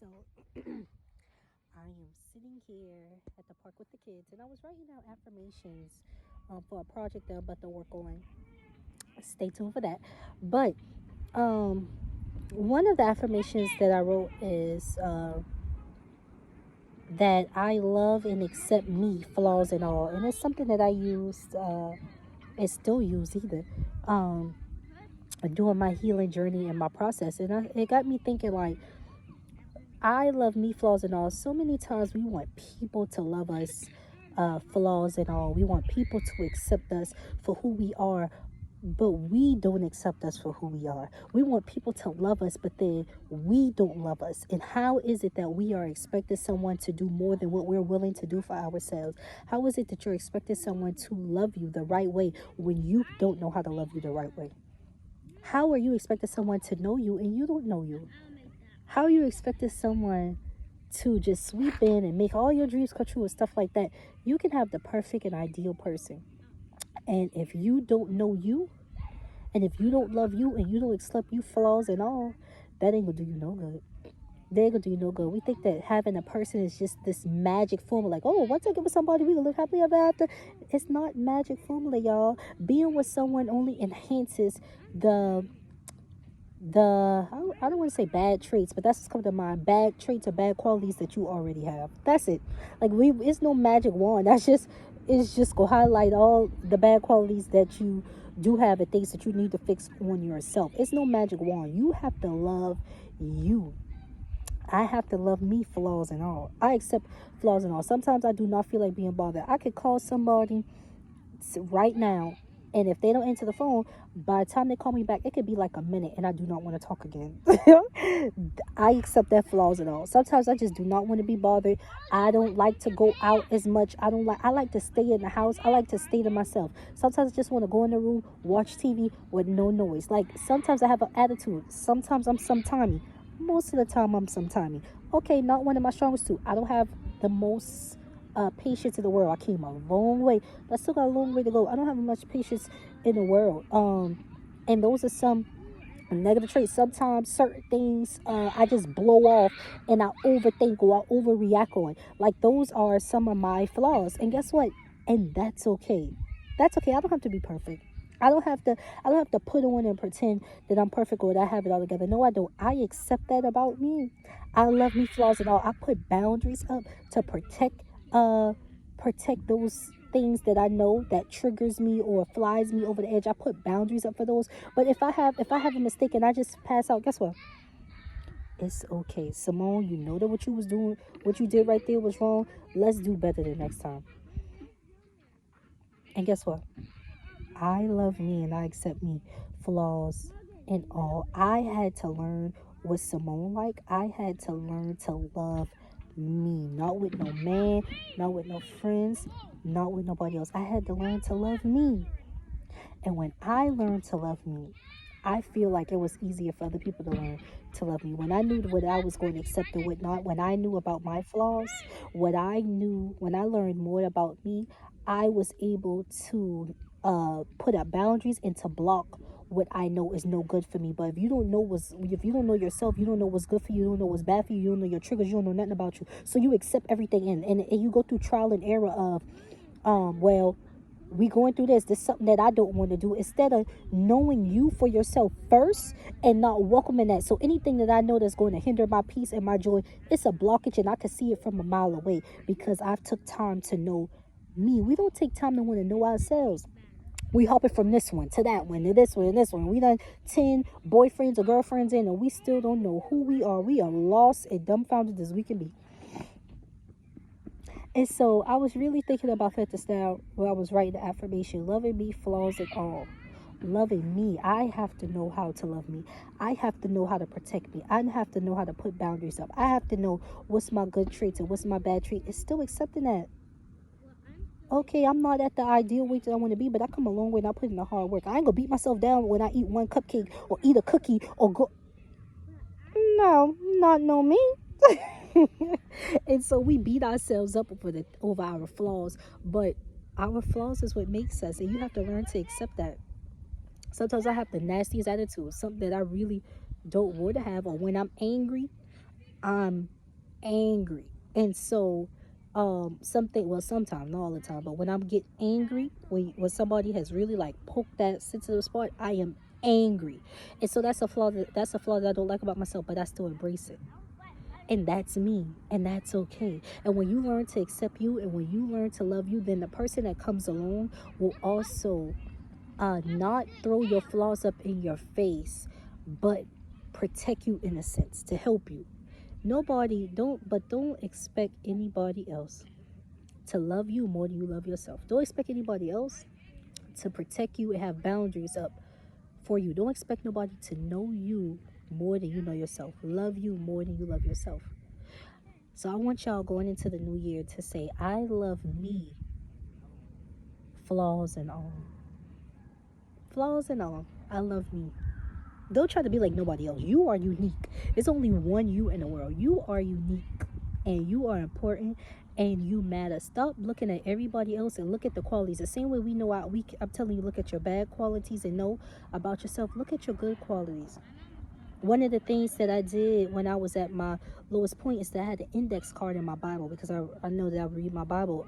So I am sitting here at the park with the kids, and I was writing down affirmations for a project that I'm about to work on. Stay tuned for that. But um, one of the affirmations that I wrote is that I love and accept me, flaws and all, and it's something that I used and still use either. Um, During my healing journey and my process, and it got me thinking like I love me, flaws and all. So many times we want people to love us, flaws and all. We want people to accept us for who we are, but we don't accept us for who we are. We want people to love us, but then we don't love us. And how is it that we are expecting someone to do more than what we're willing to do for ourselves? How is it that you're expecting someone to love you the right way when you don't know how to love you the right way? How are you expecting someone to know you and you don't know you? How are you expecting someone to just sweep in and make all your dreams come true and stuff like that? You can have the perfect and ideal person. And if you don't know you, and if you don't love you, and you don't accept you flaws and all, that ain't gonna do you no good. They ain't gonna do you no good. We think that having a person is just this magic formula, like, oh, once I get with somebody, we gonna live happily ever after. It's not magic formula, y'all. Being with someone only enhances the I don't want to say bad traits, but that's what's coming to mind. Bad traits or bad qualities that you already have. That's it. Like it's no magic wand. It's just go highlight all the bad qualities that you do have and things that you need to fix on yourself. It's no magic wand. You have to love you. I have to love me, flaws and all. I accept flaws and all. Sometimes I do not feel like being bothered. I could call somebody right now, and if they don't answer the phone, by the time they call me back, it could be like a minute, and I do not want to talk again. I accept that flaws and all. Sometimes I just do not want to be bothered. I don't like to go out as much. I like to stay in the house. I like to stay to myself. Sometimes I just want to go in the room, watch TV with no noise. Like sometimes I have an attitude. Sometimes I'm sometimey. Most of the time I'm sometimey. Okay, not one of my strongest two. I don't have the most patience in the world. I came a long way. I still got a long way to go. I don't have much patience in the world. And those are some negative traits. Sometimes certain things I just blow off and I overthink or I overreact on. Like those are some of my flaws. And guess what? And that's okay. That's okay. I don't have to be perfect. I don't have to put on and pretend that I'm perfect or that I have it all together. No, I don't. I accept that about me. I love me flaws and all. I put boundaries up to uh protect those things that I know that triggers me or flies me over the edge. I put boundaries up for those. But if I have a mistake and I just pass out, guess what? It's okay. Simone, you know that what you was doing, what you did right there was wrong. Let's do better the next time. And guess what? I love me and I accept me, flaws and all. I had to learn what Simone like. I had to learn to love me, not with no man, not with no friends, not with nobody else. I had to learn to love me. And when I learned to love me, I feel like it was easier for other people to learn to love me. When I knew what I was going to accept and what not, when I knew about my flaws, when I learned more about me, I was able to put up boundaries and to block what I know is no good for me. But if you don't know yourself, you don't know what's good for you, you don't know what's bad for you, you don't know your triggers, you don't know nothing about you. So you accept everything and you go through trial and error of well, we going through this is something that I don't want to do, instead of knowing you for yourself first and not welcoming that. So anything that I know that's going to hinder my peace and my joy, it's a blockage and I can see it from a mile away because I've took time to know me. We don't take time to want to know ourselves. We hop it from this one to that one to this one and this one. We done 10 boyfriends or girlfriends in and we still don't know who we are. We are lost and dumbfounded as we can be. And so I was really thinking about that just now when I was writing the affirmation, loving me, flaws and all. Loving me. I have to know how to love me. I have to know how to protect me. I have to know how to put boundaries up. I have to know what's my good traits and what's my bad trait. It's still accepting that. Okay, I'm not at the ideal weight that I want to be, but I come a long way and I put in the hard work. I ain't gonna beat myself down when I eat one cupcake or eat a cookie or go. No, not know me. And so we beat ourselves up over our flaws, but our flaws is what makes us, and you have to learn to accept that. Sometimes I have the nastiest attitude, something that I really don't want to have, or when I'm angry, I'm angry. And so something, well, sometimes, not all the time, but when I'm get angry, when somebody has really like poked that sensitive spot, I am angry. And so that's a flaw that I don't like about myself, but I still embrace it. And that's me, and that's okay. And when you learn to accept you, and when you learn to love you, then the person that comes along will also not throw your flaws up in your face, but protect you in a sense, to help you. Nobody don't expect anybody else to love you more than you love yourself. Don't expect anybody else to protect you and have boundaries up for you. Don't expect nobody to know you more than you know yourself, love you more than you love yourself. So I want y'all going into the new year to say, I love me, flaws and all. Flaws and all. I love me. Don't try to be like nobody else. You are unique. There's only one you in the world. You are unique, and you are important, and you matter. Stop looking at everybody else and look at the qualities. The same way we know I'm telling you, look at your bad qualities and know about yourself. Look at your good qualities. One of the things that I did when I was at my lowest point is that I had an index card in my Bible, because I know that I read my Bible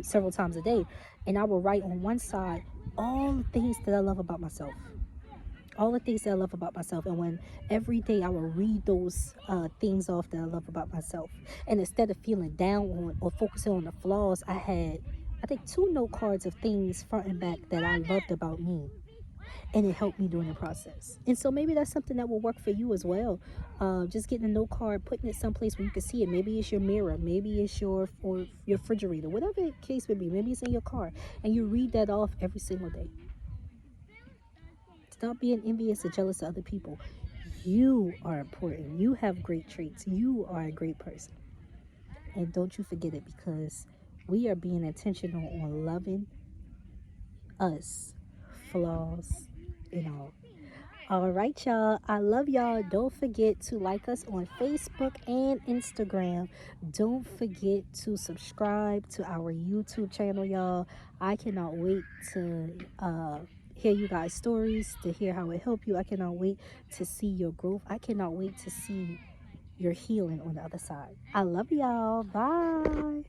several times a day, and I will write on one side all the things that I love about myself. All the things that I love about myself. And when every day I will read those things off that I love about myself, and instead of feeling down on or focusing on the flaws, I had, I think, 2 note cards of things front and back that I loved about me, and it helped me during the process. And so maybe that's something that will work for you as well. Just getting a note card, putting it someplace where you can see it. Maybe it's your mirror, maybe it's your refrigerator, whatever the case may be. Maybe it's in your car, and you read that off every single day. Stop being envious or jealous of other people. You are important. You have great traits. You are a great person. And don't you forget it, because we are being intentional on loving us, flaws and all. All right, y'all. I love y'all. Don't forget to like us on Facebook and Instagram. Don't forget to subscribe to our YouTube channel, y'all. I cannot wait to hear you guys' stories, to hear how it helped you. I cannot wait to see your growth. I cannot wait to see your healing on the other side. I love y'all. Bye.